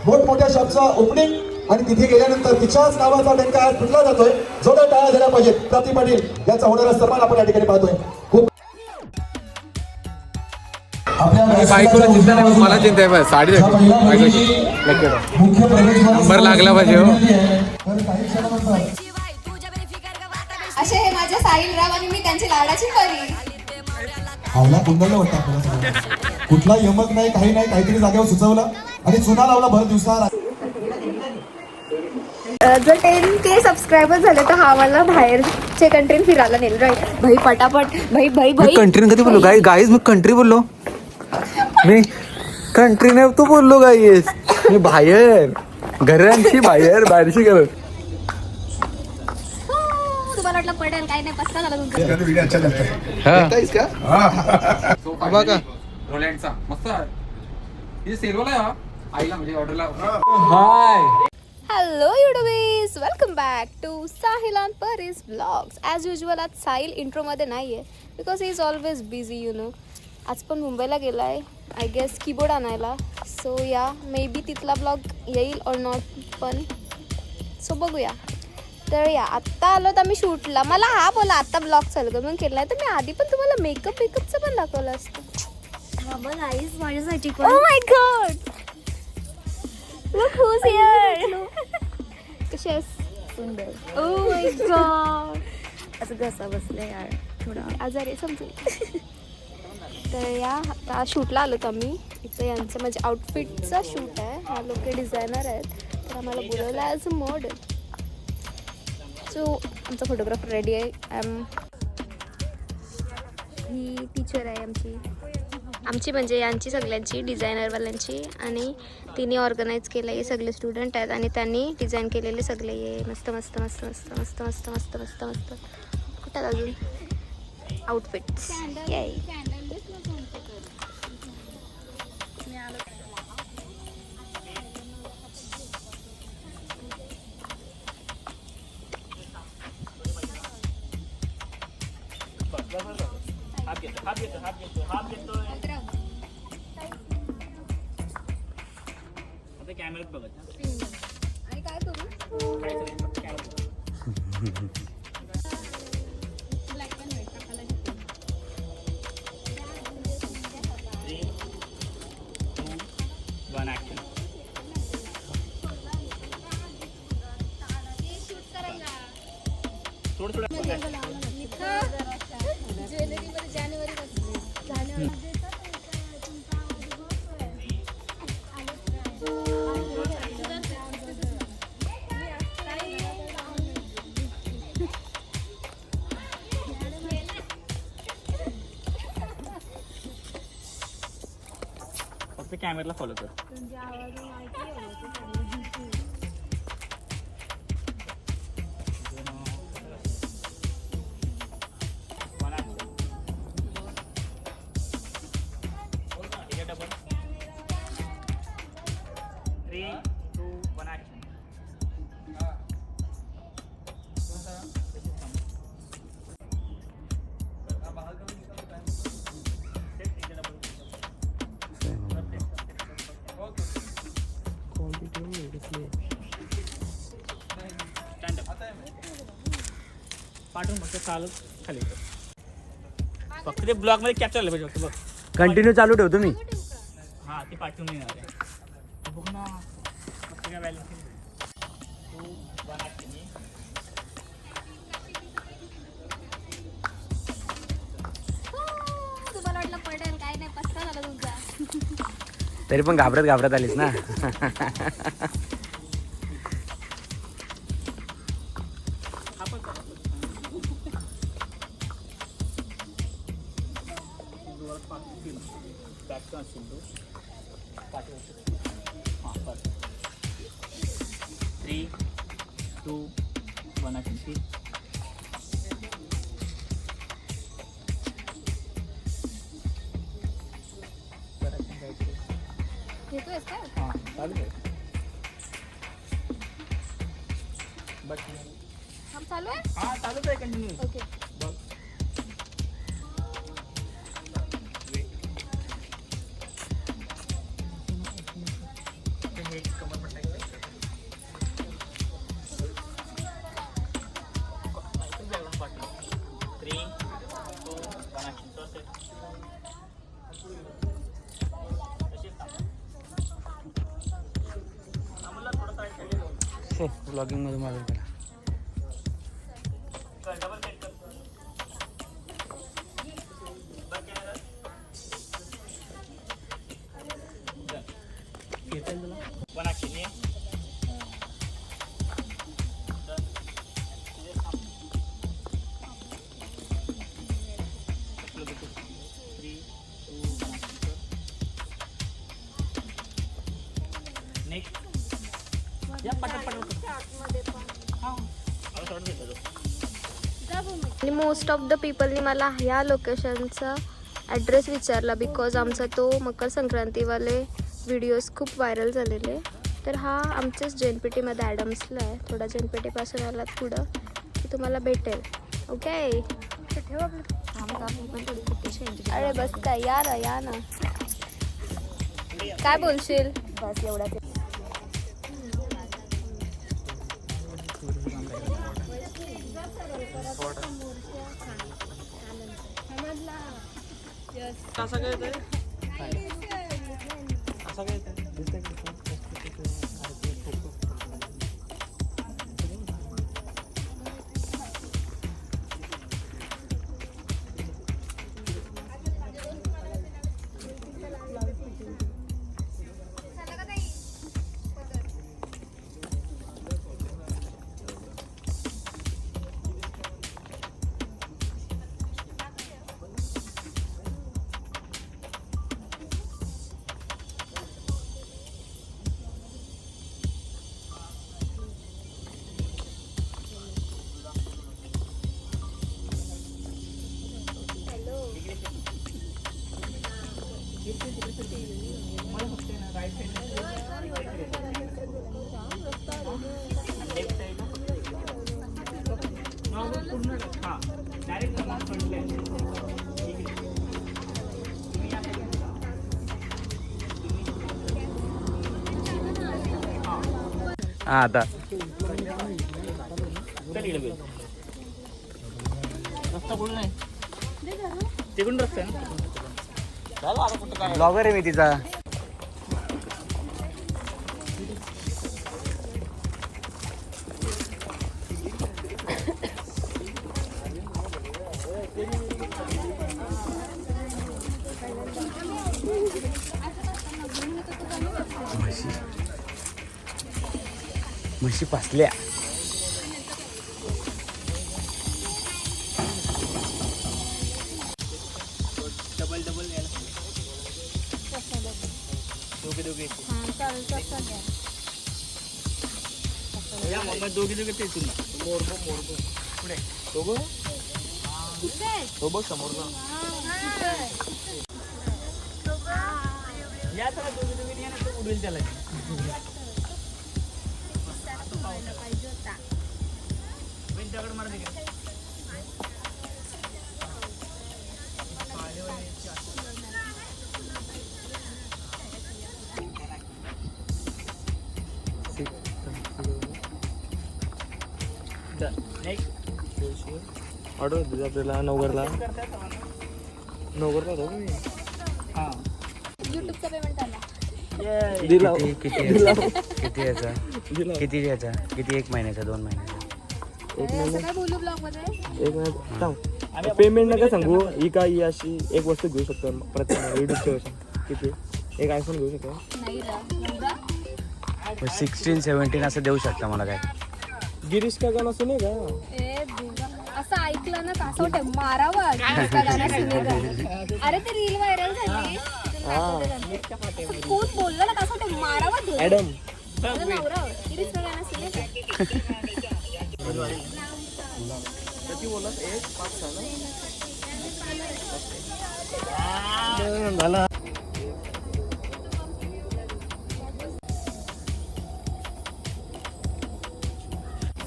मोठमोठ्या शॉपचा ओपनिंग आणि तिथे गेल्यानंतर तिच्याच नावाचा नेमका आज फुटला जातोय. जोरदार टाळ्या झाल्या पाहिजेत. प्राप्ती पाटील यांचा होणारा सन्मान आपण या ठिकाणी पाहतोय. खूप बायकोला चिंता नाही, मला चिंता आहे. बस साडी नंबर लागला पाहिजे. असे हे माझ्या साहिल राव आणि मी त्यांची लाडाची परी. आवला गोंधळलं वाटतं आपल्याला. कुठला यमक नाही, काही नाही, काहीतरी जागेवर सुचवलं आणि चुना लावला भर दिवसाला. जर 10K सबस्क्रायबर झाले तर हा मला बाहेरचे कंट्री फिरायला नेल. राईट भाई पटापट. भाई कंट्री कधी बोललो गाईज? मी कंट्री बोललो, मी कंट्री नाही तू बोललो गाईज. मी बाहेर घरांची बाहेरची करत. तुम्हाला वाटलं पडेल काय नाही. पस्ता झाला तुमचा. बघा रोलँडचा मस्त हे सेलवाला आहे. आईला म्हणजे ऑर्डरला. Hi hello YouTubers, welcome back to Sahil and Pari's vlogs. As usual आज साहिल इंट्रोमध्ये नाही आहे because he is always busy you know. आज पण मुंबईला गेला आहे आय गेस कीबोर्ड आणायला. सो या मे बी तिथला ब्लॉग येईल ऑर नॉट पण सो बघूया. तर या आत्ता आलो तर आम्ही शूटला. मला हा बोला आत्ता ब्लॉग चालू कर म्हणून केला आहे. तर मी आधी पण तुम्हाला मेकअपचं पण दाखवलं असतं. माझ्यासाठी Oh my god! Look who's here! कशी आहेस? सुंदर. Oh my god! असं घसा बसला यार थोडा. आजारी आहे समजेल. तर या आता शूटला आलो तर आम्ही. इथं यांचं म्हणजे आउटफिटचा शूट आहे. हा लोक डिझायनर आहेत तर आम्हाला बोलवलं ॲज अ मॉडेल. सो आमचा फोटोग्राफर रेडी आहे. ही टीचर आहे आमची म्हणजे यांची सगळ्यांची डिझायनरवाल्यांची. आणि तिने ऑर्गनाईज केलं आहे. सगळे स्टुडंट आहेत आणि त्यांनी डिझाईन केलेले सगळे हे मस्त मस्त मस्त मस्त मस्त मस्त मस्त मस्त मस्त कुठं अजून आउटफिट्स. कॅमेऱ्यात बघत आणि काय करू ब्लॅक अँड व्हाईट टाकायला घेते. 3, 2, 1 ॲक्शन. थोडं ज्वेलरीमध्ये जानेवारी फक्त कॅमेराला फॉलो कर. पाठवून फक्त चालत खाली फक्त ते ब्लॉग मध्ये कॅप्चर झालं पाहिजे. फक्त बघ कंटिन्यू चालू ठेवतो मी. हां ते पाठवून येणार आहे. बघ ना फक्त काय बॅलन्सिंग. 2, 1 ॲक्शन. तुम्हाला वाटलं पडेल काय नाही. पस्ता झाला तुमचा. तरी पण घाबरत आलीस ना. बॅकचा असेल तो पाठवतो. हां बस. 3, 2, 1 ॲक्शन. घेतोयस काय? हां चालू आहे. बट चालू आहे. हां चालूच आहे कंटिन्यू. ओके. बघ ब्लॉगिंग मध्ये माझं करा. आणि मोस्ट ऑफ द पीपलनी मला ह्या लोकेशनचा ॲड्रेस विचारला बिकॉज आमचा तो मकर संक्रांतीवाले व्हिडिओज खूप व्हायरल झालेले. तर हा आमच्याच JNPT मध्ये ॲडम्सला आहे. थोडा JNPT आलात पुढं की तुम्हाला भेटेल. ओके ठेव अरे बस काय या ना काय बोलशील. बस एवढा हा आता रस्ता कुठून नाही तिकडून रस्ता आहे ना. ब्लॉगर आहे मी तिचा. म्हशी पासल्या. डबल यायला दोघे या मग दोघे ते इथून पुढे दोघं समोर या चला दोघे या ना तो उडवेल त्याला. दगड मार दे ऑर्डर दिली आपल्याला नवगरला जाऊ मी. हां यूट्यूबचा पेमेंट आला. दिला किती याचा किती 1 महिन्याचा 2 महिन्याचा. असं काय बोलू ब्लॉग मध्ये. एक मिनिट थांब. पेमेंट नका सांगू. ही काय ही अशी एक वस्तू घेऊ शकतो प्रत्येक युट्यूबच्या किती एक आयफोन घेऊ शकतो. नाही रा 16-17 असं देऊ शकता मला काय. गिरीश का गाणं सुने का. ए दुर्गा असं ऐकलं ना कसं वाटतं मारावं का गाणं सुनेगा. अरे ते रील व्हायरल झाली. कोण बोललं ना कसं वाटतं मारावं. ॲडम नवरा गिरीश का गाणं सुनेगा. झाला.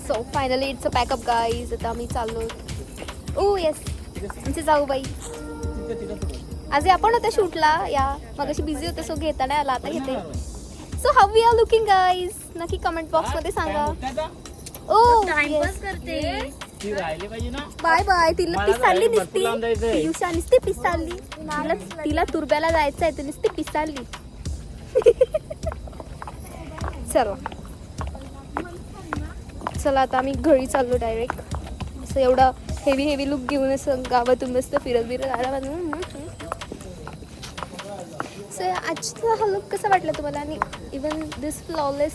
So finally it's a pack up guys. आता आम्ही चाललो. ओ येस आमचे जाऊ बाई आज आपण होत्या शूटला. या मग अशी बिझी होते सो घेता नाही आला. आता घेते so how we are looking guys नक्की कमेंट बॉक्स मध्ये सांगा. ओ टाइमपास करते. ती राहिली पाहिजे ना. Bye bye. तिला मला पिसाळली घरी भरपूर लांब नुसती. जायचंय. पियुषा नुसती पिसाळली. तिला तुरब्याला जायचंय तर नुसती पिसाळली. चला चला आता आम्ही घरी चाललो डायरेक्ट. असं एवढा हेवी लुक घेऊन असं गावातून मस्त फिरत आला. सो आजचा हा लुक कसा वाटला तुम्हाला. आणि even this flawless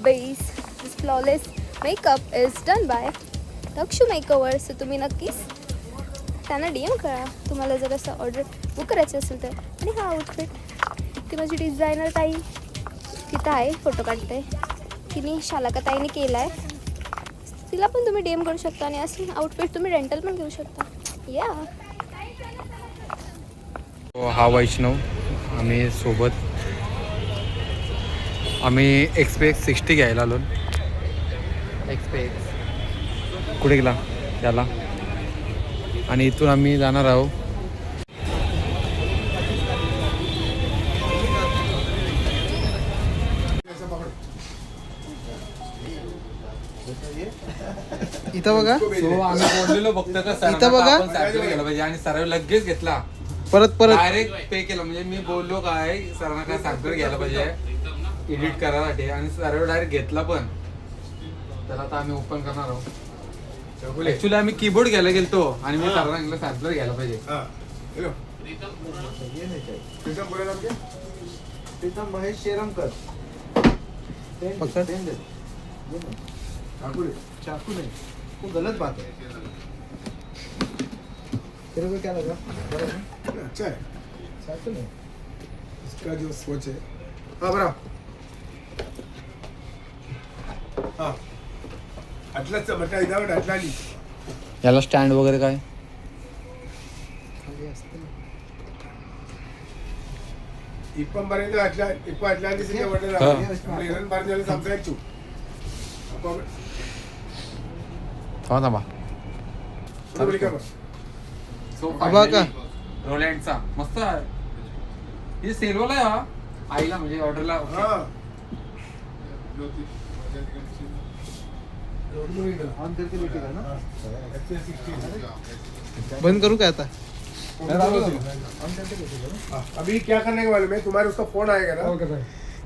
base, this flawless makeup is done by Dakshu makeover. So तुम्ही नक्कीच त्यांना DM करा तुम्हाला जर असं ऑर्डर बुक करायचं असेल तर. आणि हा आउटफिट ती माझी डिझायनर ताई तिथं आहे, फोटो काढते. तिने शालाका ताईने केला आहे. तिला पण तुम्ही DM करू शकता. आणि असे आउटफिट तुम्ही रेंटल पण घेऊ शकता. या हा वैष्णव आम्ही सोबत आम्ही XPX 60 घ्यायला आलो. XPX कुठे गेला त्याला. आणि इथून आम्ही जाणार आहोत इथं बघा. आम्ही बोललेलो फक्त का इथं बघा. आपण सॅम्पल घ्यायला पाहिजे आणि सरांनी लगेच घेतला. परत डायरेक्ट पे केलं. म्हणजे मी बोललो काय सरांना काय सॅम्पल घ्यायला पाहिजे एडिट करायसाठी आणि सरांनी डायरेक्ट घेतला पण. त्याला आता आम्ही ओपन करणार आहोत. ऍक्च्युली आम्ही कीबोर्ड घ्यायला गेलतो आणि मी सरांना सांगितलं सॅम्पलर घ्यायला पाहिजे. प्रीतम महेश शेरमकर. चाकू नहीं, वो गलत बात है. तेरे को क्या लगा? अच्छा है. चाकू नहीं. इसका जो सोच है. हाँ बरा. हाँ. अटलासचा बटा इदावर अटलाली. याला स्टँड वगैरे काय. ഇപ്പം പറയുന്നത് ഇപ്പൊ അറ്റ്ലാന്റിസിന്റെ ഇറൻ പറഞ്ഞാലും സംസാരിച്ചു. അപ്പൊ थांबा വിളിക്കാൻ बघा. रोलँडचा मस्त आहे. हे सेलवाला आहे हा आईला म्हणजे ऑर्डरला. हा. बंद करू काय आता. अभी क्या करने के मालूम है तुम्हारे उसका फोन आएगा ना.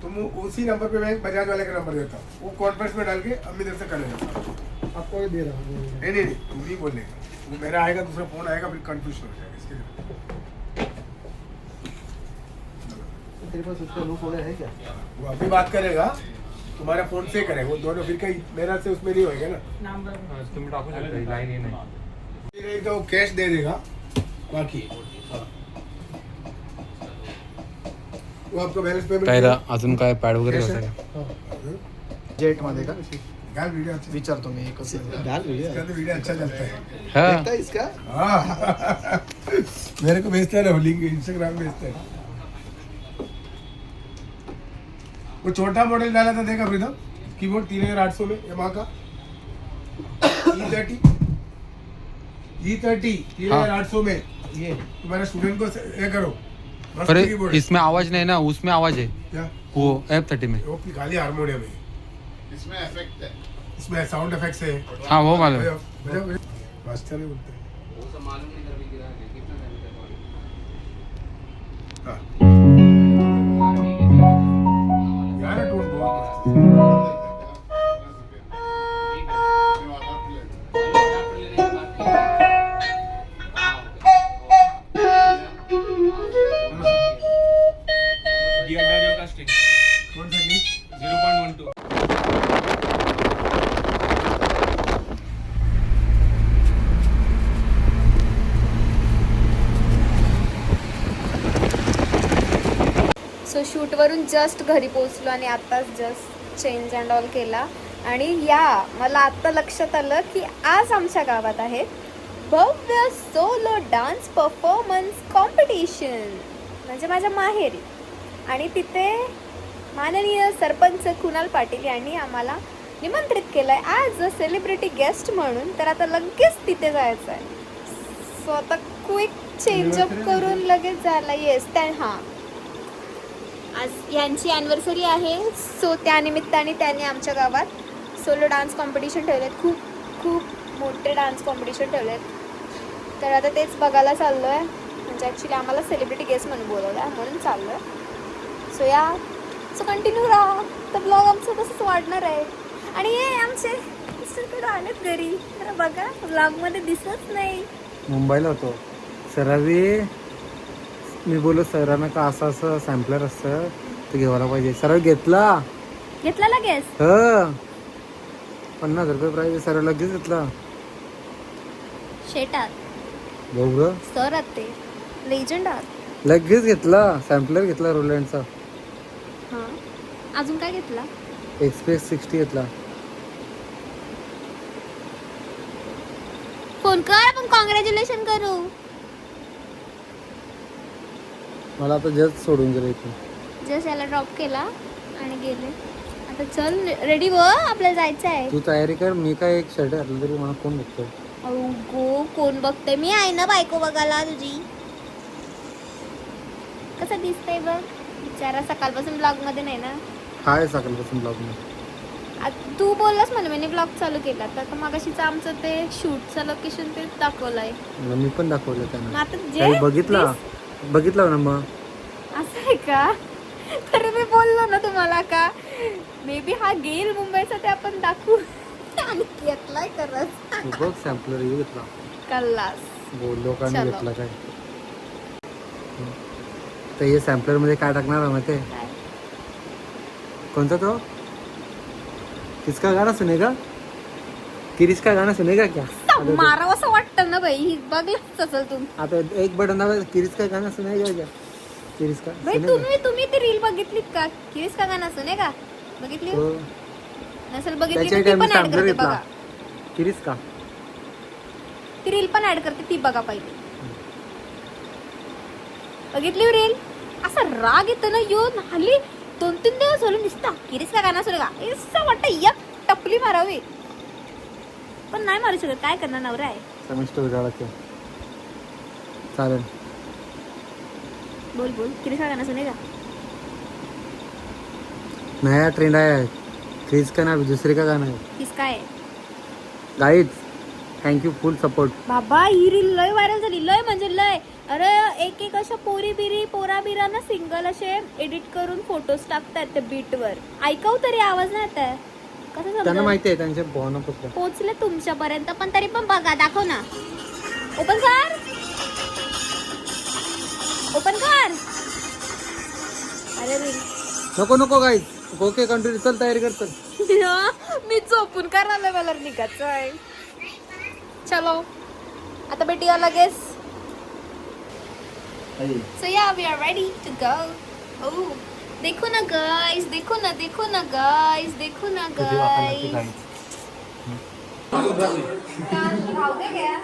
तुम उसी नंबर पे मैं बजाज वाले का नंबर देता हूँ. वो कॉन्फ्रेंस में डाल के अम्मी इधर से करेगा. आपको दे रहा हूँ. नहीं तुम नहीं बोलने का. वो मेरा आएगा दूसरा फोन आएगा फिर कंफ्यूजन हो जाएगा इसके लिए. तेरे पास उसका लुक हो रहा है क्या. वो अभी बात करेगा तुम्हारा फोन से करेगा. वो दोनों फिर कहीं मेरा से उसमें नहीं होएगा ना. तुम्ही टाकू शकता लाईन ही नाही. फिर तो कैश दे देगा बाकी. वो आपको बैलेंस पेमेंट काय अजून काय पॅड वगैरे बसायला. जेट मध्ये का यार वीडियो अच्छा. विचारतो मी एकच. इसका तो वीडियो अच्छा चलता है. हा देखता है इसका. हाँ. मेरे को भेजता है ना लिंक इंस्टाग्राम भेजता है. वो छोटा मॉडल डाला था देखा प्रीतम. कीबोर्ड 3800 में यामाहा का E30 3800 में. ये तुम्हारे स्टूडेंट को ये करो. मस्त अरे कीबोर्ड है. इसमें आवाज नहीं ना उसमें आवाज है क्या वो F30 में. वो खाली हारमोनियम है. इसमें साउंड इफेक्ट्स है. हाँ वो मालूम है. मास्टर है बोलते हैं. हाँ. यार टोन बहुत कौन सा गीत. 0.12. सो शूटवरून जस्ट घरी पोहोचलो आणि आत्ताच जस्ट चेंज अँड ऑल केला. आणि मला आत्ता लक्षात आलं की आज आमच्या गावात आहे भव्य सोलो डान्स परफॉर्मन्स कॉम्पिटिशन म्हणजे माझ्या माहेरी. आणि तिथे माननीय सरपंच कुणाल पाटील यांनी आम्हाला निमंत्रित केलं आहे ॲज अ सेलिब्रिटी गेस्ट म्हणून. तर आता लगेच तिथे जायचं आहे. सो आता क्विक चेंजअप करून लगेच जायला. येस त्या हां आज यांची ॲनिव्हर्सरी आहे, सो त्यानिमित्ताने त्यांनी आमच्या गावात सोलो डान्स कॉम्पिटिशन ठेवलेत. खूप खूप मोठे डान्स कॉम्पिटिशन ठेवलेत. तर आता तेच बघायला चाललो आहे. म्हणजे ॲक्च्युली आम्हाला सेलिब्रिटी गेस्ट म्हणून बोलवलं आहे, म्हणून चाललो आहे. सो कंटिन्यू राहा. तर ब्लॉग आमचं तसंच वाढणार आहे. आणि हे आमचे मिस्टरकडे आलेत घरी. जरा बघा, ब्लॉगमध्ये दिसत नाही. मुंबईला होतो सरावी. मी बोललो सरांना का असं असं सॅम्पलर असतं ते घ्यायला पाहिजे. सराव घेतला लगेच 50 रुपये प्राईज. सर लगेच घेतला. शेटात बघ सर आहात, ते लेजंड आहात. लगेच घेतला. सॅम्पलर घेतला रोलँडचा. हां, अजून काय घेतला? एक्सप्रेस 60 घेतला. फोन कर, आपण कॉंग्रॅच्युलेशन करू. मला आता जस्ट सोडून गेलं इथे. जस्ट याला ड्रॉप केला आणि गेले. आता चल रेडी हो, आपल्याला जायचं आहे. तू तयारी कर. मी काय एक शर्ट घातलं तरी मला कोण बघतोय? गो कोण बघतंय? मी आहे ना बायको बघायला तुझी. कसं दिसतंय बघ बिचारा. सकाळपासून ब्लॉग मध्ये नाही ना. हाय सकाळपासून ब्लॉग मध्ये. तू बोललास मला, मी ब्लॉग चालू केला. तर मगाशीच आमचं ते शूटचं लोकेशन ते दाखवलंय. मी पण दाखवलं मग त्यांना. आता काही जे बघितला ना मग. असं आहे का? तर मी बोललो ना तुम्हाला का मे बी हा गेल मुंबईचा, ते आपण दाखवू. आणि घेतलाय करत तू बघ सॅम्पलर घेतला. कल्लास. बोललो का चलो. घेतला काय. तर हे सॅम्पलर मध्ये काय टाकणार आहे माहिती आहे? काय? कोणता तो? किसका गाना सुनेगा? किरिसका गाना सुनेगा क्या? मारावं असं वाटतं ना बाई. बघलंच असेल तुम्ही. आता एक बटन दाबा. किरिसका गाना सुनेगा क्या? किरिसका बाई तुम्ही ती रील बघितलीत का? किरीस का गाणं असं नाही का? बघितली तो नसेल बघितली त्याच्या तर ती टाइम पण ऍड सॅम्पलर करते घेतला. बघा. किरिसका. ती रील पण ऍड करते, ती बघा पहिली. बघितली रील? असा राग येतो ना येऊन. हल्ली 2-3 दिवस झाले नुसता किरीस का गाणं सुरू का असं वाटतं एक टपली मारावी, पण नाही मारू शकत. काय करणार, नवरा आहे. सेमेस्टर उजाळाचं. चालेल. बोल बोल. किरीस का गाणं सुनेगा? नया ट्रेंड आया है. क्रिस का नाम दूसरे का गाना है. किसका आहे? गाइड थँक्यू फुल सपोर्ट. बाबा ही रील लय व्हायरल झाली. लय म्हणजे लय. अरे एक अशा पोरा बिरा ना सिंगल असे एडिट करून फोटोज टाकतात त्या बीट वर. ऐकाव तरी आवाज नाही येत आहे. कसं त्यांना समजेल? माहिती आहे त्यांच्या भावना पोचले तुमच्यापर्यंत, पण तरी पण बघा. दाखव ना. ओपन कर. ओपन कर. अरे रील नको गाईज. Okay continue. चल तयारी कर. चल मी झोपून करायला मला निघायचं आहे. चलो आता भेटूया लगेच. So yeah, we are ready to go. Oh, देखो ना guys, देखो ना guys, देखो ना guys. राहू दे क्या?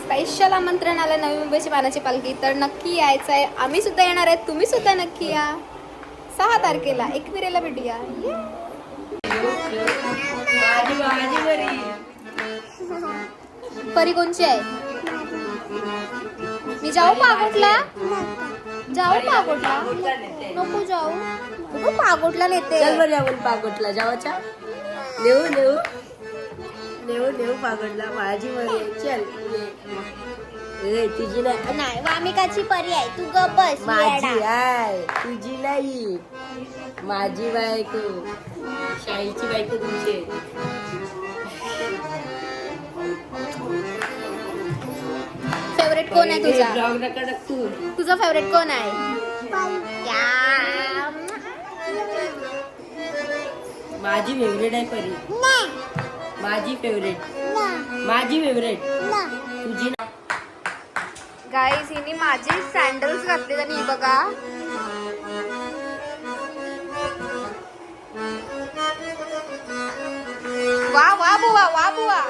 स्पेशल आमंत्रण आलं नवी मुंबईची मानाची पालखी. तर नक्की यायचं आहे. आम्ही सुद्धा येणार आहे. तुम्ही सुद्धा नक्की या. 6 तारखेला एकविरेला भेटूया. परी कोणची आहे? मी जाऊ पागोटला? नको जाऊ. पागोटला नेते. चल बरं आपण पागोटला जावाच्या. नेऊ पागोटला. माझी मरी चल. तुझी नाही वामिकाची परी आहे. तू गप बस. माझी आहे, तुझी नाही. माझी बायको, शाहीची बायको तुमची. फेवरेट कोण आहे तुझा? ब्लॉग नका टाकू. तुझा फेवरेट कोण आहे? माझी फेवरेट आहे परी. माझी फेवरेट. तुझी गाईज हिने माझे सँडल्स घातले आणि ही बघा. वा बुवा.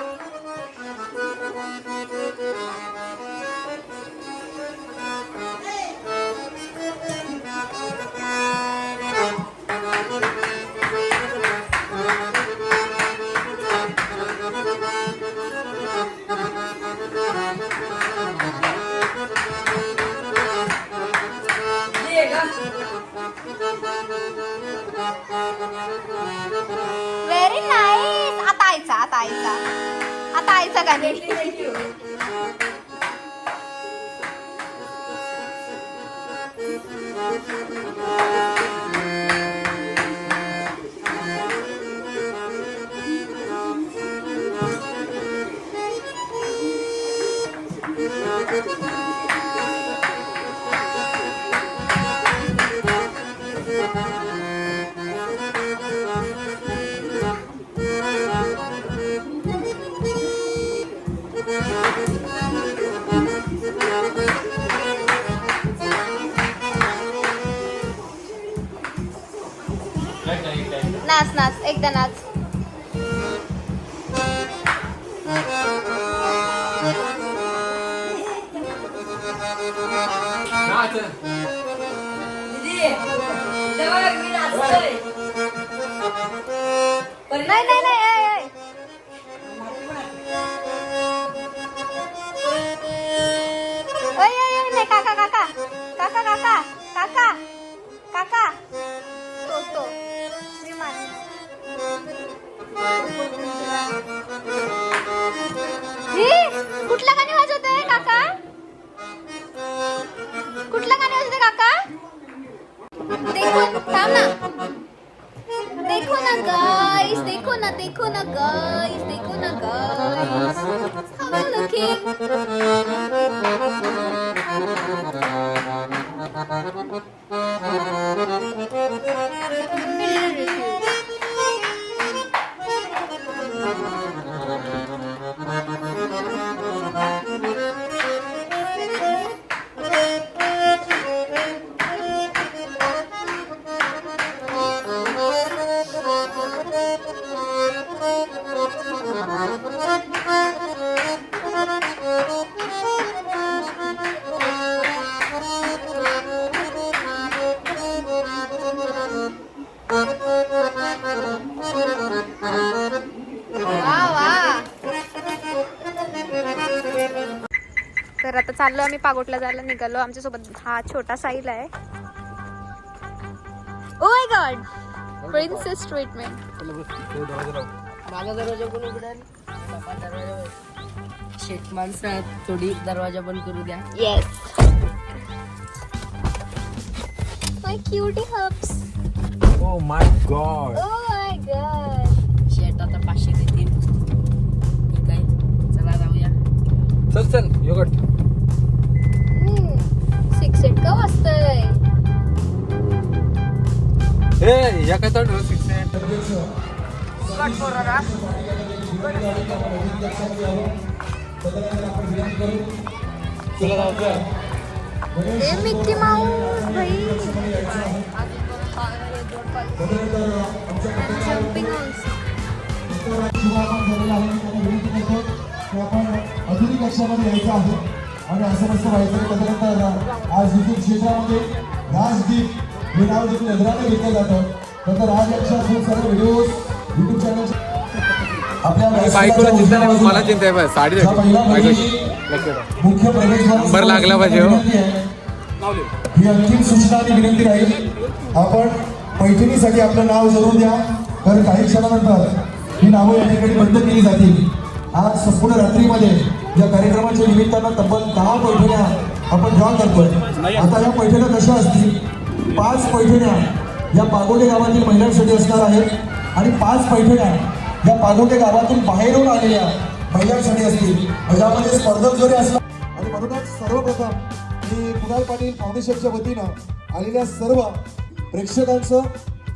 आता आईचा गाणी. नाच नाच एकदा नाच. नाही नाही नाही नाही काका काका काका काका काका काका तो श्रीमान. कुठलं गाणी वाजवतोय काका? कुठलं गाणी वाजवतोय काका? देखो थांब ना. देखो ना गाइस, देखो ना गाइस, देखो ना गाइस. How I'm looking. तर आता चाललो आम्ही पागोटला जायला निघालो. आमच्यासोबत हा छोटा साहिल आहे. ओ माय गॉड, प्रिन्सेस ट्रीटमेंट. माझा दरवाजा पण उघडेल. बाबा दरवाजा शेट माणसं थोडी दरवाजा बंद करू द्या. Yes my cutie hubs. Oh my god. Oh my god. शेट आता 500 देतील. ठीक आहे, चला जाऊया. चल योगट. सिक्स का वाजतंय. हे या काय तर सिक्स मिक्की माऊस भाई. जम्पिंग आपण आधुनिक कक्षामध्ये यायचं आहे आणि असं नसतं व्हायचं. त्याच्यानंतर आज विद्युत क्षेत्रामध्ये राजदीप हे नाव देखील नजराने घेतलं जातं. नंतर आज लक्षात खूप सारे व्हिडिओज युट्यूब चॅनल आपल्या बायकोला चिंता नाही, मला चिंता आहे. बस साडी मुख्य प्रवेशद्वार नंबर लागला पाहिजे. हो ही अंतिम सूचना आणि विनंती राहील. आपण पैठणीसाठी आपलं नाव जरूर द्या, कारण काही क्षणानंतर ही नावं या ठिकाणी बंद केली जातील. आज संपूर्ण रात्रीमध्ये या कार्यक्रमाच्या निमित्तानं तब्बल 10 पैठण्या आपण ड्रॉ करतोय. आता या पैठण्या कशा असतील? 5 पैठण्या या पागोटे गावातील महिलांसाठी असणार आहेत आणि 5 पैठण्या या पागोटे गावातून बाहेरून आलेल्या महिलांसाठी असतील. यामध्ये स्पर्धक जरी असला आणि म्हणूनच सर्वप्रथम मी कुणाल पाटील फाउंडेशनच्या वतीनं आलेल्या सर्व प्रेक्षकांचं,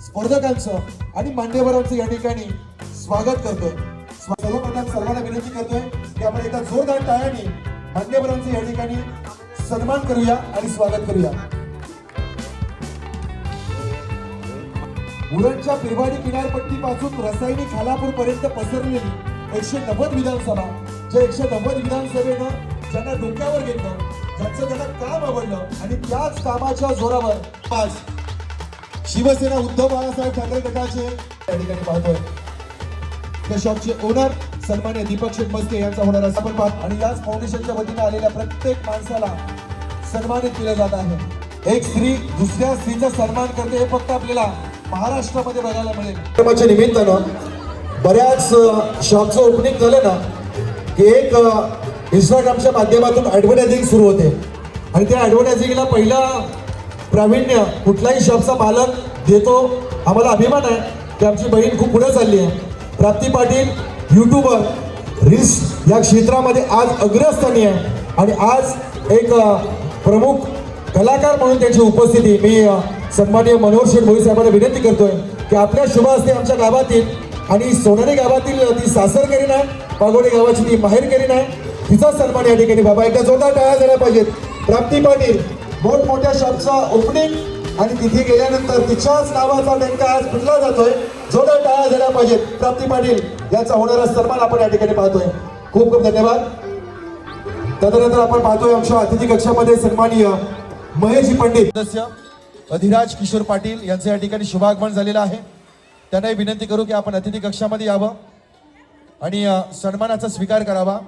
स्पर्धकांचं आणि मान्यवरांचं या ठिकाणी स्वागत करतोय. सर्वप्रथम सर्वांना विनंती करतोय की आपण एकदा जोरदार टाळ्यांनी मान्यवरांचं या ठिकाणी सन्मान करूया आणि स्वागत करूया. उरणच्या पिरवाडी किनारपट्टीपासून रसायनी खालापूर पर्यंत पसरलेली 190 विधानसभा, ज्या 190 विधानसभेनं ज्यांना डोक्यावर घेतलं, ज्यांचं त्यांना काम आवडलं आणि त्याच कामाच्या जोरावर आज शिवसेना उद्धव बाळासाहेब ठाकरे गटाचे या ठिकाणी पाहतोय. त्या शॉपचे ओनर सन्मान्य दीपक शेटमस्के यांचा होणार असं आपण पाहतो आणि याच फाउंडेशनच्या वतीने आलेल्या प्रत्येक माणसाला सन्मानित केलं जात आहे. एक स्त्री दुसऱ्या स्त्रीचा सन्मान करते हे फक्त आपल्याला महाराष्ट्रामध्ये बघायला मिळेल. कार्यक्रमाच्या निमित्तानं बऱ्याच शॉपचं ओपनिंग झालं ना की एक इंस्टाग्रामच्या माध्यमातून ॲडव्हर्टायझिंग सुरू होते आणि त्या ॲडव्हर्टायझिंगला पहिला प्रावीण्य कुठलाही शॉपचा मालक देतो. आम्हाला अभिमान आहे की आमची बहीण खूप पुढे चालली आहे. प्राप्ती पाटील यूट्यूबर रील्स या क्षेत्रामध्ये आज अग्रस्थानी आहे आणि आज एक प्रमुख कलाकार म्हणून त्यांची उपस्थिती मी सन्माननीय मनोहर शेठ भोई साहेबांना विनंती करतोय की आपल्या शुभ हस्ते आमच्या गावातील आणि सोनारी गावातील ती सासरकरीण आहे, पागोडे गावाची ती माहेरकरीण आहे, तिचा सन्मान या ठिकाणी बाबा एकदा जोरदार टाळ्या झाल्या पाहिजेत. प्राप्ती पाटील मोठमोठ्या शॉपचा ओपनिंग आणि तिथे गेल्यानंतर तिच्याच नावाचा डंका आज फुटला जातोय. जोरदार टाळ्या झाल्या पाहिजेत. प्राप्ती पाटील याचा होणारा सन्मान आपण या ठिकाणी पाहतोय. खूप खूप धन्यवाद. तदनंतर आपण पाहतोय आमच्या अतिथी कक्षामध्ये सन्माननीय महेशजी पंडित सदस्य अधिराज किशोर पाटील यांचं या ठिकाणी शुभागमन झालेलं आहे. त्यांनाही विनंती करू की आपण अतिथी कक्षामध्ये यावं आणि सन्मानाचा स्वीकार करावा.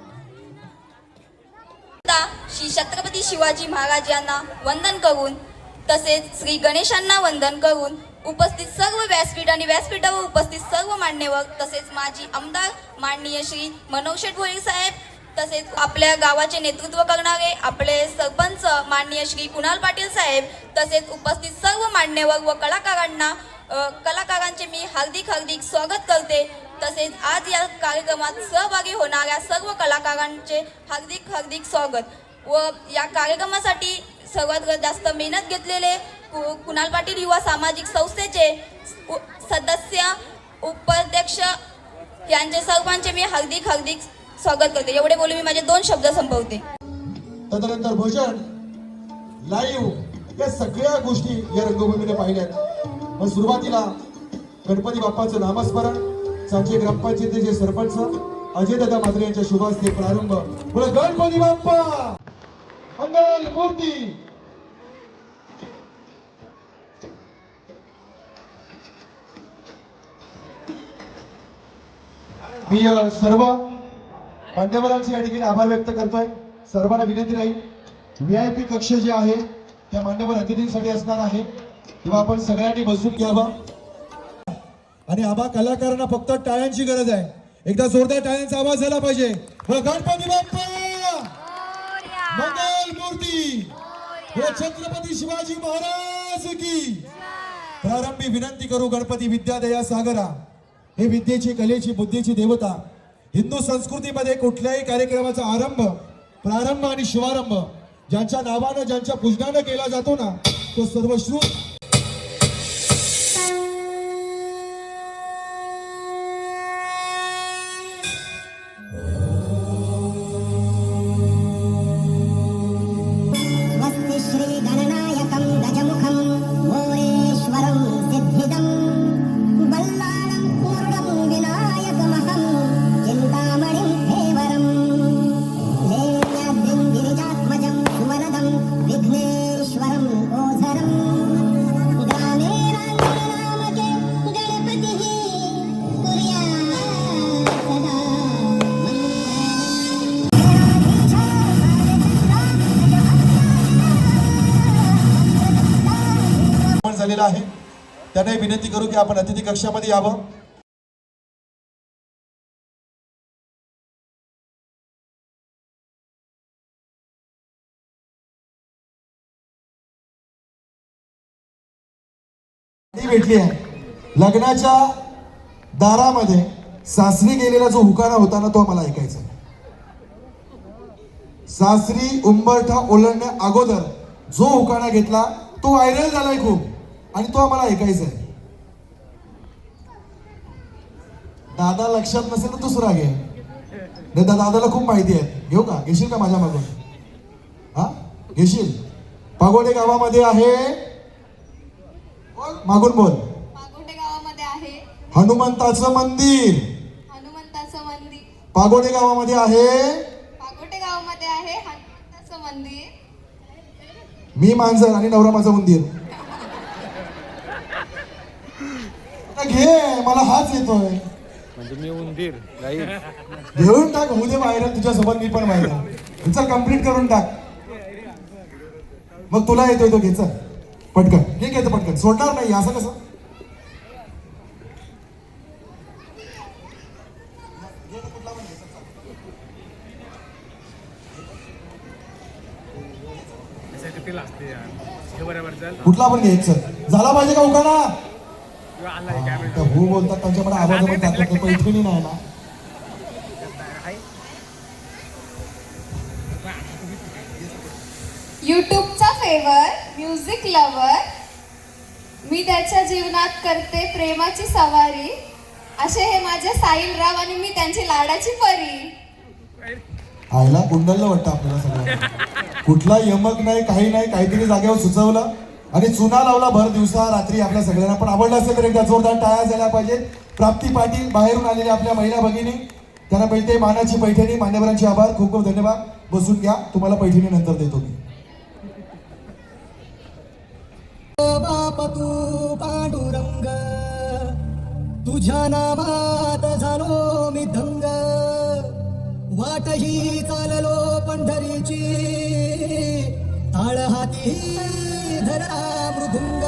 श्री छत्रपती शिवाजी महाराज यांना वंदन करून तसेच श्री गणेशांना वंदन करून उपस्थित सर्व व्यासपीठ आणि व्यासपीठावर उपस्थित सर्व मान्यवर तसेच माजी आमदार माननीय श्री मनोहर शेठ भोई साहेब तसेच आपल्या गावाचे नेतृत्व करणारे आपले सरपंच माननीय श्री कुणाल पाटील साहेब तसेच उपस्थित सर्व मान्यवर व कलाकारांचे मी हार्दिक स्वागत करते. तसेच आज या कार्यक्रमात सहभागी होणाऱ्या सर्व कलाकारांचे हार्दिक स्वागत. व या कार्यक्रमासाठी सर्वात जास्त मेहनत घेतलेले कुणाल पाटील युवा सामाजिक संस्थेचे सदस्य उपाध्यक्ष यांचे सर्वांचे मी हार्दिक स्वागत करते. एवढे बोलून मी माझे 2 शब्द संपवते. तदनंतर भजन लाईव्ह या सगळ्या गोष्टी या रंगभूमीने पाहिल्यात. मग सुरुवातीला गणपती बाप्पाचं नामस्मरण सांची ग्रामपंचायतीचे सरपंच अजयदादा म्हात्रे यांच्या शुभ हस्ते प्रारंभ. बोला गणपती बाप्पा मंगल मूर्ती. मी सर्व मान्यवरांचे या ठिकाणी आभार व्यक्त करतोय. सर्वांना विनंती राहील VIP कक्ष जे आहे त्या मान्यवर अतिथींसाठी असणार आहे तेव्हा आपण सगळ्यांनी बसून घ्यावं. आणि आम्हा कलाकारांना फक्त टाळ्यांची गरज आहे. एकदा जोरदार टाळ्यांचा आवाज झाला पाहिजे. गणपती बाप्पा मंगल मूर्ती. छत्रपती शिवाजी महाराज की. प्रारंभी विनंती करू गणपती विद्यादया सागरा. हे विद्येची कलेची बुद्धीची देवता. हिंदू संस्कृतीमध्ये कुठल्याही कार्यक्रमाचा प्रारंभ आणि शुभारंभ ज्यांच्या नावानं ज्यांच्या पूजनानं केला जातो ना तो सर्वश्रुत झालेला आहे. त्यांना विनंती करू की आपण अतिथी कक्षामध्ये यावं. भेटली आहे. लग्नाच्या दारामध्ये सासरी गेलेला जो हुकारा होता ना तो मला ऐकायचा. सासरी उंबरठा ओलांडण्या अगोदर जो हुकारा घेतला तो व्हायरल झालाय खूप आणि तो आम्हाला ऐकायचा आहे. दादा लक्षात नसेल तर दुसरा घे. दादाला खूप माहिती आहे. घेऊ का? घेशील का माझ्या मागून? हा घेशील. पागोडे गावामध्ये आहे. मागून बोल. पागोडे गावामध्ये आहे हनुमंताचं मंदिर. पागोडे गावामध्ये आहे. पागोडे गावामध्ये आहे हनुमंताचं मंदिर. मी मांजर आणि नवरा माझं मंदिर. घे मला हाच येतोय म्हणजे मी उंदीर घेऊन टाक. होऊ दे व्हायरल तुझ्यासोबत मी पण व्हायरल. तुझं कम्प्लीट करून टाक. मग तुला येतोय तो घ्यायचा पटकन. घे घेतो पटकन. सोडणार नाही असं कसं. कुठला पण घ्यायचं झाला पाहिजे का उखाणा हो बोलतात त्यांच्याकडे आवाज पण जातात पैठणी नाही ना यूट्यूबचा फेवर म्युझिक लवर मी त्याच्या जीवनात करते प्रेमाची सवारी असे हे माझे साहिल राव आणि मी त्यांची लाडाची परी. आयला कुंडलला वाटतं आपल्याला सगळं कुठला यमक नाही काही नाही काहीतरी जागेवर सुचवलं आणि चुना लावला भर दिवसा रात्री आपल्या सगळ्यांना पण आवडलं असेल तर एकदा जोरदार टाळ्या झाल्या पाहिजेत. प्राप्ती पाटील बाहेरून आलेल्या आपल्या महिला भगिनी त्यांना मिळते मानाची पैठणी. मान्यवरांचे आभार खूप खूप धन्यवाद. बसून घ्या तुम्हाला पैठणी नंतर देतो मी. बाप तू पांडुरंग तुझ्या नामात झालो मी दंग वाटही चाललो पंढरीची ताळ हाती धरा मृदुंग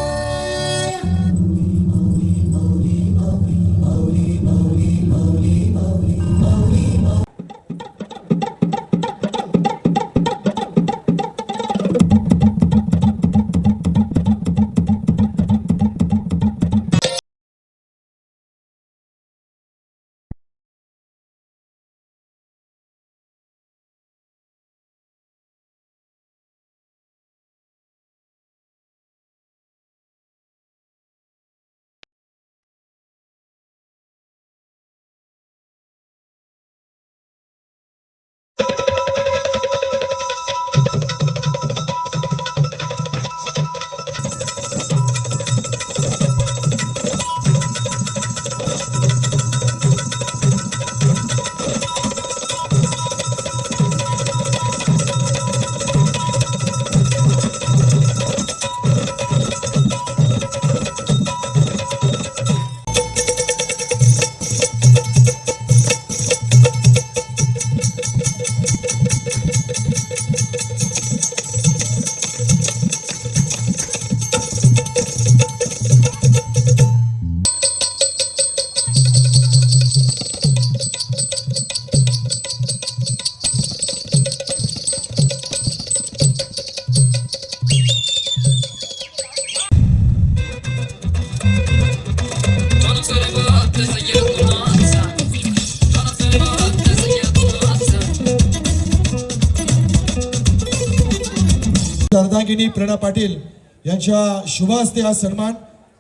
अर्धांगिनी प्रणा पाटील यांच्या शुभ हस्ते हा सन्मान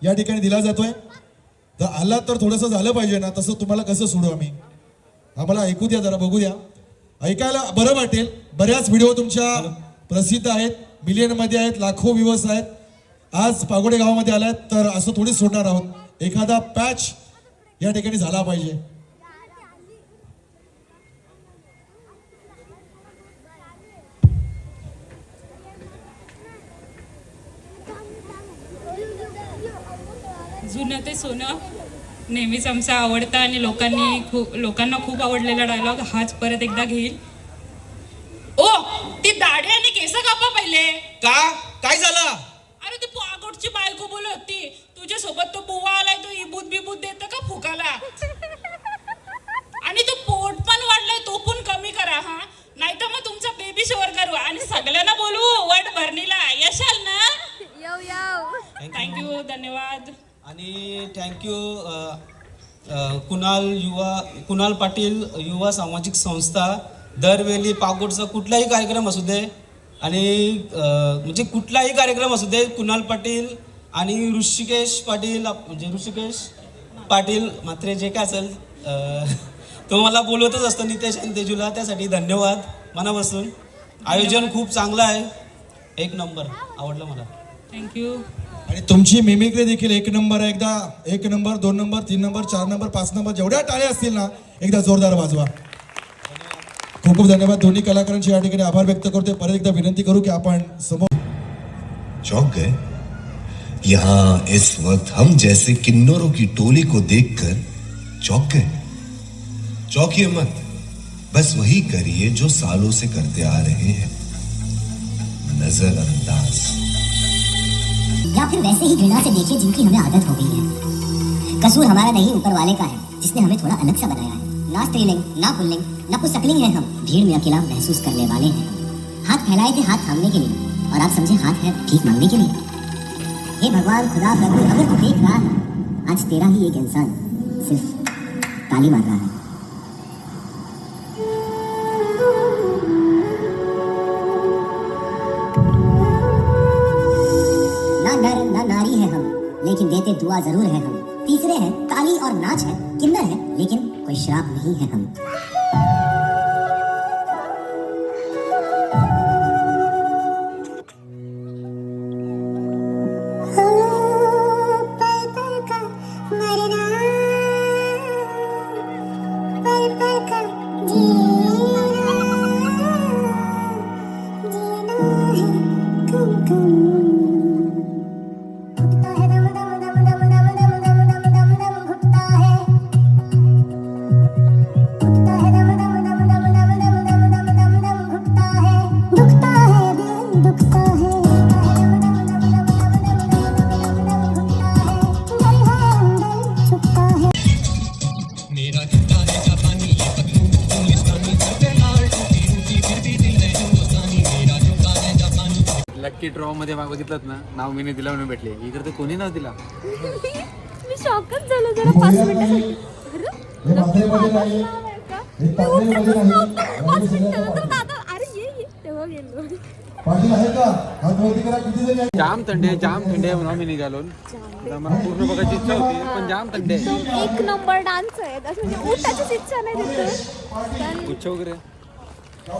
या ठिकाणी दिला जातोय. तर आलात तर थोडंसं झालं पाहिजे ना तसं तुम्हाला कसं सोडू आम्ही आम्हाला ऐकू द्या जरा बघू द्या ऐकायला बरं वाटेल. बऱ्याच व्हिडिओ तुमच्या प्रसिद्ध आहेत मिलियन मध्ये आहेत लाखो व्ह्यूअर्स आहेत. आज पागोडे गावामध्ये आलात तर असं थोडीच सोडणार आहोत. एखादा पॅच या ठिकाणी झाला पाहिजे. जुनं ते सोनं नेहमीच आमचा आवडता आणि लोकांना खूप आवडलेला डायलॉग हाच परत एकदा घेईल. ओ ती दाढी आणि केस कापा पहिले. का काय झालं? अरे ती पागोडची बायको बोलत होती तुझ्या सोबत तो बुवा आलाय तो इबूत बिबूत देत का फुकाला आणि तो पोट पण वाढलाय तो पण कमी करा हा नाही तर मग तुमचा बेबी शोवर करू आणि सगळ्यांना बोलवू वट भरणीला यशाल ना. थँक्यू धन्यवाद. आणि थँक्यू कुणाल पाटील युवा सामाजिक संस्था दरवेळी पागोडचा कुठलाही कार्यक्रम असू दे आणि म्हणजे कुठलाही कार्यक्रम असू दे कुणाल पाटील आणि ऋषिकेश पाटील मात्र जे काय असेल तो मला बोलवतच असतो नितेश आणि तेजूला त्यासाठी धन्यवाद मनापासून. आयोजन खूप चांगलं आहे एक नंबर आवडलं मला. थँक्यू. आणि तुमची मिमिक्री देखील एक नंबर आहे. एकदा 1 number 2 number 3 number 4 number 5 number जेवढ्या टाळ्या असतील ना एकदा जोरदार वाजवा. खूप खूप धन्यवाद. दोन्ही कलाकारांचे या ठिकाणी आभार व्यक्त करते. परत एकदा विनंती करू की आपण समोर चौंक गए यहाँ इस वक्त हम जैसे किन्नरों की टोली को देखकर चौंक गए. चौंकिए मत बस वही करिए जो सालों से करते आ रहे हैं नजरअंदाज या फिर वैसे ही घृणा से देखिए जिनकी हमें आदत हो गई है. कसूर हमारा नहीं ऊपर वाले का है जिसने हमें थोड़ा अलग सा बनाया है. ना स्त्रीलिंग, ना पुल्लिंग, ना पुंसकलिंग है हम। भीड़ में अकेला महसूस करने वाले हैं हम। हाथ फैलाए थे हाथ थामने के लिए, और आप समझे हाथ है भीख मांगने के लिए। हे भगवान खुदा प्रभु, अगर तू देख रहा है, आज तेरा ही एक इंसान सिर्फ ताली मार रहा है। ना नर ना नारी है हम, लेकिन देते दुआ जरूर है हम। तीसरे हैं ताली और नाच है, किन्नर है, लेकिन कोई श्राप नहीं है हम। लक्की ड्रॉ मध्ये बघितलं ना, नाव मीने दिला म्हणून भेटले. इकडे तर कोणी नाव दिला. मी शॉकच झालो जरा 5 मिनिटासाठी. तेव्हा गेलो. जाम थंडी आहे म्हणून मी निघालो. मला पूर्ण बघायची इच्छा होती, पण जाम थंडी आहे. एक नंबर डान्स आहे, असं म्हणजे उठायचीच इच्छा नाही तिथं. गुच्छ वगैरे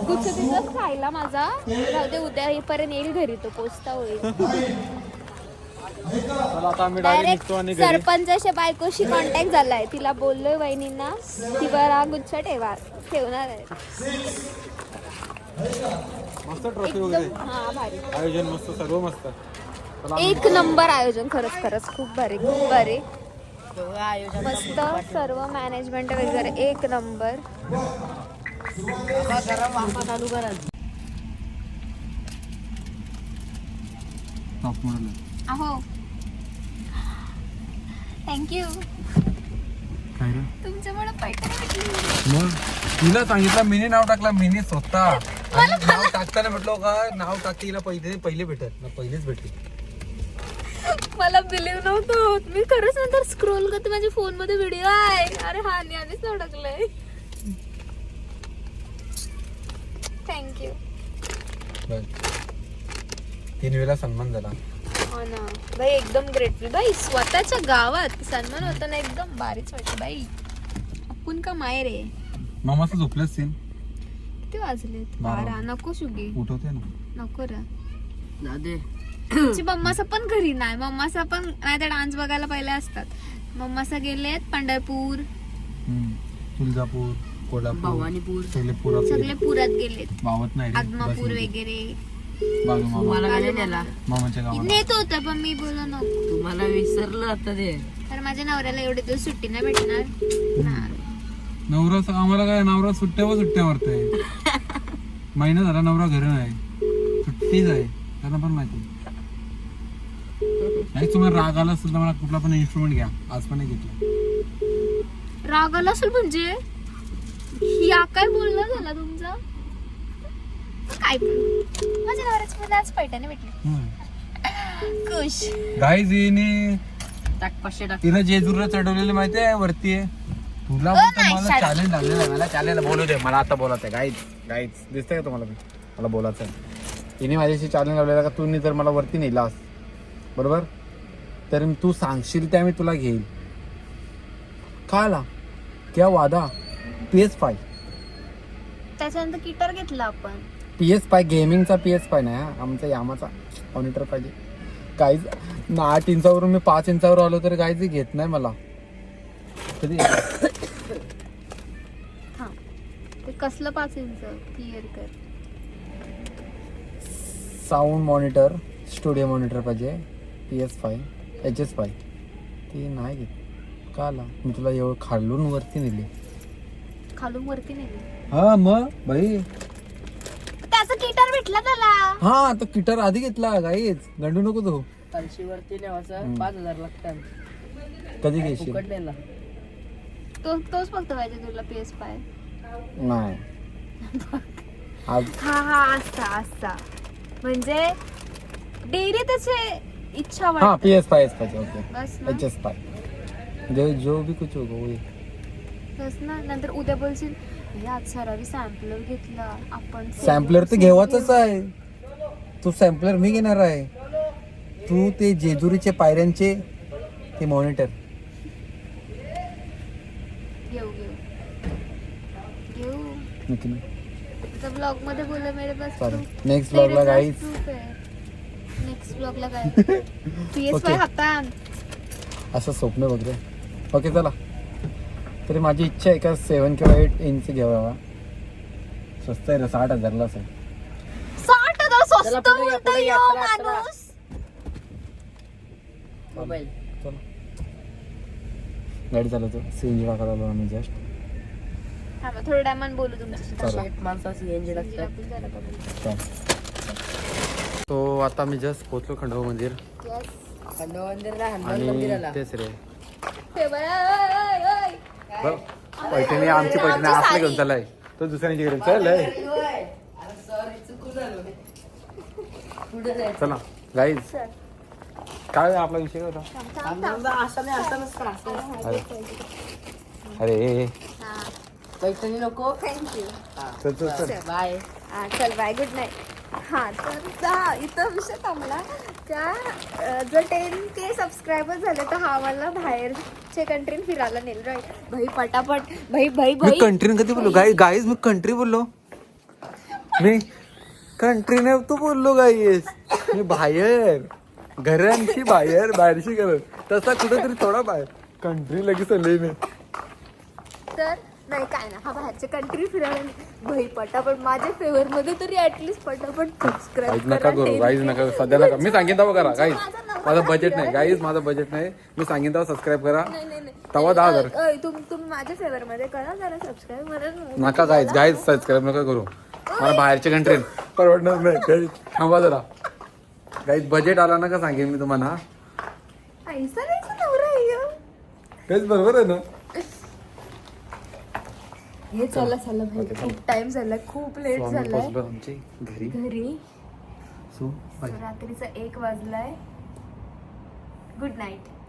गुच्छ तिथं खायला माझा राहू दे, उद्या येईपर्यंत येईल घरी, तो पोचता होईल. चला आता आम्ही डायरेक्ट निघतो आणि घरी. सरपंचाच्या बायकोशी कॉन्टॅक्ट झालाय, तिला बोललोय वहिनींना ती बरा गुच्छ ठेवणार आहे. मस्त ट्रॉफी वगैरे, हा भारी आयोजन मस्त, सर्व मस्त. एक नंबर आयोजन, खरंच खूप भारी मस्त. सर्व मॅनेजमेंट वगैरे एक नंबर. चालू करा. टॉप मॉडेल अहो थँक्यू, काय रे तुमच्यामुळे पैठणी भेटली. मग तिला सांगितलं, मीने नाव टाकला, मीने स्वतः. आणि नाव टाकताना म्हटलं का नाव टाकते हिला पहिले भेटत ना, पहिलेच भेटली. मला बिलीव्ह नव्हतं होत. मी खरंच नंतर स्क्रोल करते, माझ्या फोन मध्ये व्हिडिओ आहे. अरे हा आधीच नाव टाकलंय. थँक्यू. 3 वेळा सन्मान झाला. हो ना बाई, एकदम ग्रेटफुल बाई. स्वतःच्या गावात सन्मान होता ना, एकदम भारीच वाटतं बाई. आपण का माहेर आहे. मामाचं झोपलंच सीन. किती वाजलेत? 12. नको शुगी, उठवते ना, नको रा. दादे तुमची मम्मासा पण घरी नाही. मम्मासा पण नाही तर डान्स बघायला पहिले असतात. मम्मासा गेलेत पंढरपूर, तुळजापूर, कोल्हापूर, भवानीपूर, सगळे पुरात गेलेत. भावत नाही आदमापूर वगैरे तुम्हाला काय नेला? मामाच्या गावाला नेत होता, पण मी बोललो नको. तुम्हाला विसरलं आता ते. तर माझ्या नवऱ्याला एवढे दिवस सुट्टी नाही भेटणार. नवरा आम्हाला काय, नवरा सुट्ट्या मारतोय. महिना झाला नवरा घरी नाही, सुट्टीच आहे. त्यांना पण माहिती. नाही तुम्हाला राग आला असेल तर मला कुठला पण इन्स्ट्रुमेंट घ्या, आज पण नाही घेतला. राग आला असेल म्हणजे या काय बोलणं झाला तुमचा? काय पण माझ्या नवऱ्याची मला आज पैठणी भेटली. खुश गाईज हिने टाक. तिला जेजूरला चढवलेली माहिती आहे वरती आहे. तुला मला चॅलेंज लागलेलं आहे. मला चॅलेंज बोलू दे, मला आता बोलायचं आहे. गाईज दिसतंय का तुम्हाला? मला बोलायचं आहे. तिने माझ्याशी चॅलेंज लावलेला का तू जर मला वरती नेलास बरोबर तर तू सांगशील त्या मी तुला घेईल. काय आला क्या वादा? PS5. त्याच्यानंतर गिटार घेतला आपण. PS5 गेमिंगचा PS5 नाही, आमचा यामाचा मॉनिटर पाहिजे. काहीच ना 8 इंचावरून मी 5 इंचावर आलो तर काहीच घेत नाही मला. कधी ते कसलं 5 इंच क्लिअर कर. साऊंड मॉनिटर, स्टुडिओ मॉनिटर पाहिजे. PS5 HS5 ती नाही घेत. का आला मी तुला एवढं खालून वरती नेली. खालून वरती नेली. हा मग बाई त्याचा गिटार भेटला त्याला. हा तो गिटार आधी घेतला. गाईच गंडू नको तो. वरती नेवायचं 5,000 लागतात. कधी घेशील? फुकट नेला. तोच फक्त पाहिजे तुला PS5. नाही आज हा असता म्हणजे डेली त्याचे इच्छा हाँ वाटते. PS5 ओके बस ना. HS5 जो भी कुछ होगा वही. बस ना. नंतर उद्या बोलशील "हे आज सरावी सॅम्पलर घेतला आपण सॅम्पलर तर घेवायचंच आहे. तू सॅम्पलर मी घेणार आहे. तू ते जेजुरीचे पायऱ्यांचे ते मॉनिटर. घेऊ नक्की ब्लॉग मध्ये बोलले मेरे पास चालेल. नेक्स्ट ब्लॉगला गाईज नेक्स्ट ब्लॉगला काय PS5 Okay. हातात असं स्वप्न बघते. ओके चला. तरी माझी इच्छा आहे का 7 किंवा 8 इंच घ्यावा. स्वस्त आहे ना 60,000ला असेल. 60,000 स्वस्त चला, पुढे घ्या, बोलतोय पुढे घ्या, यो चला, चला. माणूस. मोबाईल गाडी चालवतो. CNG वापरायला आलो आम्ही जस्ट. थांबा थोड्या टायमान बोलू तुमच्याशी. चला. शेट माणसं CNG लागतात. तो आता मी जस्ट पोहोचलो खंडोबा मंदिर खंडोबा मंदिरला हनुमान मंदिराला आणि तेच रे हे बघा, ओय, ओय. बघ पैठणी आमची पैठणी असलं घेऊन चाललाय तो दुसऱ्यांची घेऊन चाललाय. चला गाईज काय आपला विषय होता. अरे पैठणी नको. थँक्यू. चल चल चल. बाय. चल बाय गुड नाईट. हां तर इथं विषय थांबला का जर 10K सबस्क्रायबर झाले तर हा मला बाहेरच्या कंट्रीन फिरायला नेल राईट. भाई पटापट भाई मी कंट्री कधी बोललो गाईज मी कंट्री बोललो. मी कंट्री ने तू बोललो गाईज. मी बाहेर घरांची बाहेरची घर तसा कुठेतरी थोडा बाहेर कंट्री लगेच आले मी. तर नाही काय ना हा बाहेरच्या कंट्री फिरायला भाई पटापट माझ्या फेवर मध्ये तरी ऍटलीस्ट पटापट सबस्क्राईब गाईज नका करू गाईज नका सध्या नका. मी सांगेन तेव्हा करा गाईज. माझं बजेट नाही गाईज माझं बजेट नाही. मी सांगेन तेव्हा सबस्क्राईब करा. तेव्हा 10,000 तुम्ही माझ्या फेवर मध्ये करा जरा सबस्क्राईब. मला नका गाईज सबस्क्राईब नका करू. मला बाहेरच्या कंट्रीत परवडणार नाही. गाईज थांबा जरा. गाईज बजेट आला ना का सांगेन मी तुम्हाला. पैसा द्यायचा नवरा आहे ह्यो. तेच बरोबर आहे ना. हे चला भाई खूप टाइम झाला खूप लेट झालाय आमची घरी रात्रीचा 1 वाजलाय. Good night.